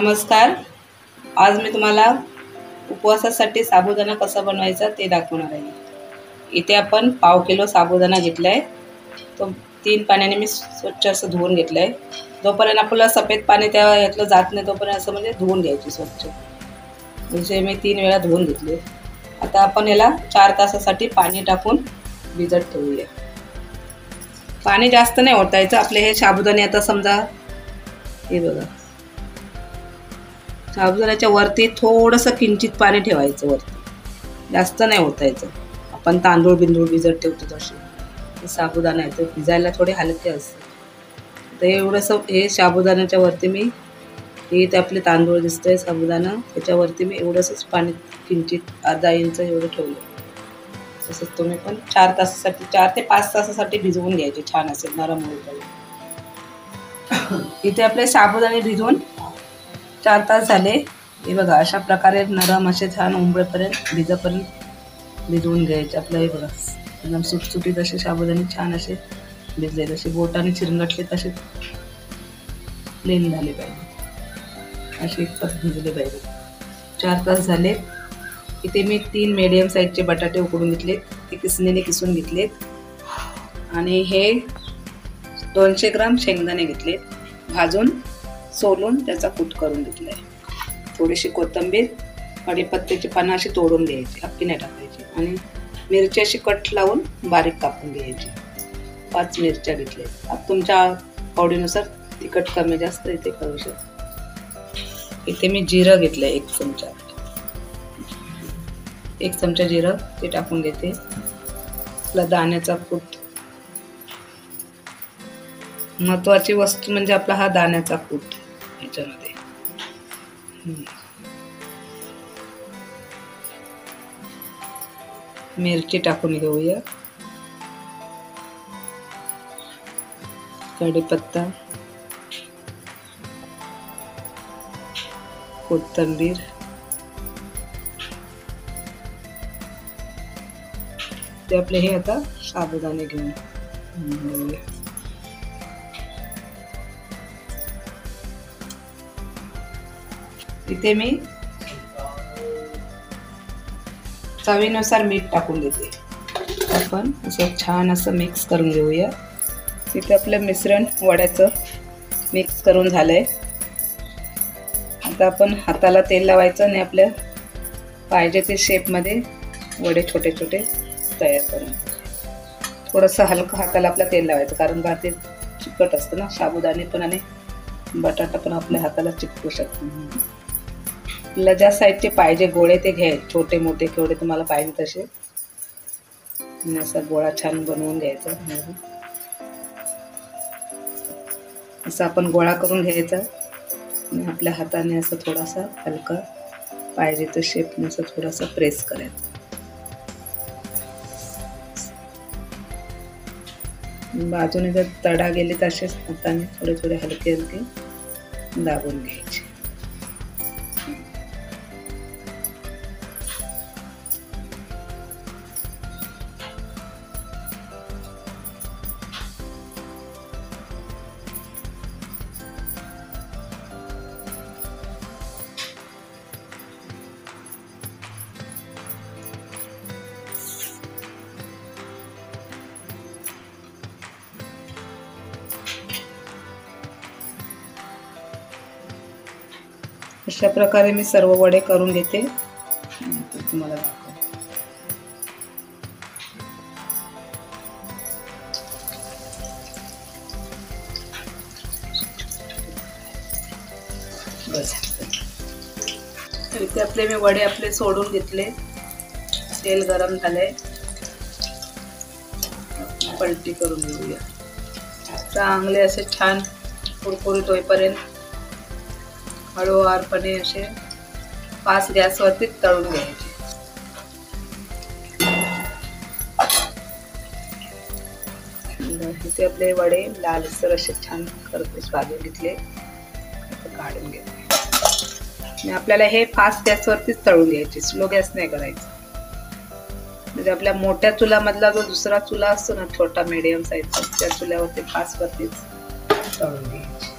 नमस्कार. आज मी तुम्हाला उपवासासाठी साबुदाणा कसा बनवायचा ते दाखवणार आहे. इथे आपण पाव किलो साबुदाणा घेतला आहे. तो 3 पाण्याने मी स्वच्छ असं धुवून घेतला आहे. जोपर्यंत आपल्याला सफेद पाणी त्या यातलं जात नाही तोपर्यंत असं म्हणजे धुवून घ्यायची स्वच्छ. म्हणजे मी 3 वेळा धुवून घेतले. आता आपण याला 4 तासासाठी पाणी टाकून भिजत ठेवूया. पाणी जास्त नाही ओतायचं. आपले हे साबुदाणे आता समजा हे बघा, साबुदाण्याच्या वरती थोडंसं किंचित पाणी ठेवायचं वरती, जास्त नाही ओतायचं. आपण तांदूळ भिजत ठेवतो तसे हे साबुदाणा आहे, ते भिजायला थोडे हलके असते. तर एवढंसं हे साबुदाण्याच्या वरती मी हे ते आपले तांदूळ दिसतंय साबुदाणा, त्याच्यावरती मी एवढंसंच पाणी किंचित अर्धा इंच एवढं ठेवलं. तसंच तुम्ही पण 4 तासासाठी 4 ते 5 तासासाठी भिजवून घ्यायचे, छान असेल नरम होईल. इथे आपले साबुदाणे भिजवून 4 तास झाले. हे बघा, अशा प्रकारे नरम असे छान उंबळेपर्यंत भिजवून घ्यायचे. आपलं हे बघा एकदम सुटसुटीत असे साबुदाणे छान असे भिजले, जसे बोटाने चिरंगटले तसे प्लेन झाले पाहिजे, असे एकच भिजले पाहिजे. 4 तास झाले. इथे मी 3 मीडियम साईजचे बटाटे उकडून घेतलेत, ते किसणीने किसून घेतलेत. आणि हे 200 ग्राम शेंगदाणे घेतलेत, भाजून सोलून त्याचा कूट करून घेतला आहे. थोडीशी कोथिंबीर, कढीपत्त्याची पानं अशी तोडून घ्यायची, अख्खी नाही टाकायची. आणि मिरची अशी कट लावून बारीक कापून घ्यायची. 5 मिरच्या घेतल्या. आता तुमच्या आवडीनुसार तिखट कमी जास्त इथे करू शकता. इथे मी जिरं घेतलं 1 चमचा, 1 चमचा जिरं ते टाकून घेते. आपला दाण्याचा कूट, महत्वाची वस्तू म्हणजे आपला हा दाण्याचा कूट याच्यामध्ये. मिरची टाकून घेऊया, कढीपत्ता, कोथिंबीर, ते आपले हे आता साबुदाणे घेऊन घेऊया. इथे मी चवीनुसार मीठ टाकून देते. आपण असं छान असं मिक्स करून घेऊया. इथे आपलं मिश्रण वड्याचं मिक्स करून झालंय. आता आपण हाताला तेल लावायचं आणि आपल्या पाहिजे ते शेपमध्ये वडे छोटे छोटे तयार करून. थोडंसं हलकं हाताला आपल्या तेल लावायचं, कारण का ते चिकट असतं ना, साबुदाणे पण आणि बटाटा पण आपल्या हाताला चिकटू शकतो. आपल्याला ज्या साईजचे पाहिजे गोळे ते घ्यायचे, छोटे मोठे केवढे तुम्हाला पाहिजे तसे. असा गोळा छान बनवून घ्यायचा. असं आपण गोळा करून घ्यायचा आणि आपल्या हाताने असं थोडासा हलका पाहिजे तर शेपने असं थोडासा प्रेस करायचा. बाजूने जर तडा गेले तर असेच हाताने थोडे थोडे हलके हलके दाबून घ्यायचे. अशा प्रकारे मी सर्व वडे करून घेते. तुम्हाला दाखवते. इथे आपले मी वडे आपले सोडून घेतले. तेल गरम झालंय, पलटी करून घेऊया. चांगले असे छान कुरकुरीत होईपर्यंत हळूवारपणे असे 5 गॅसवरती तळून घ्यायचे. इथे आपले वडे लालसर असे छान खरपूस भाजून घेतले, काढून घेतले. आणि आपल्याला हे फास्ट गॅसवरतीच तळून घ्यायचे, स्लो गॅस नाही करायचा. म्हणजे आपल्या मोठ्या चुलामधला जो दुसरा चुला असतो ना, छोटा मीडियम साईजचा, त्या चुल्यावरती फास्ट वरतीच तळून घ्यायचे.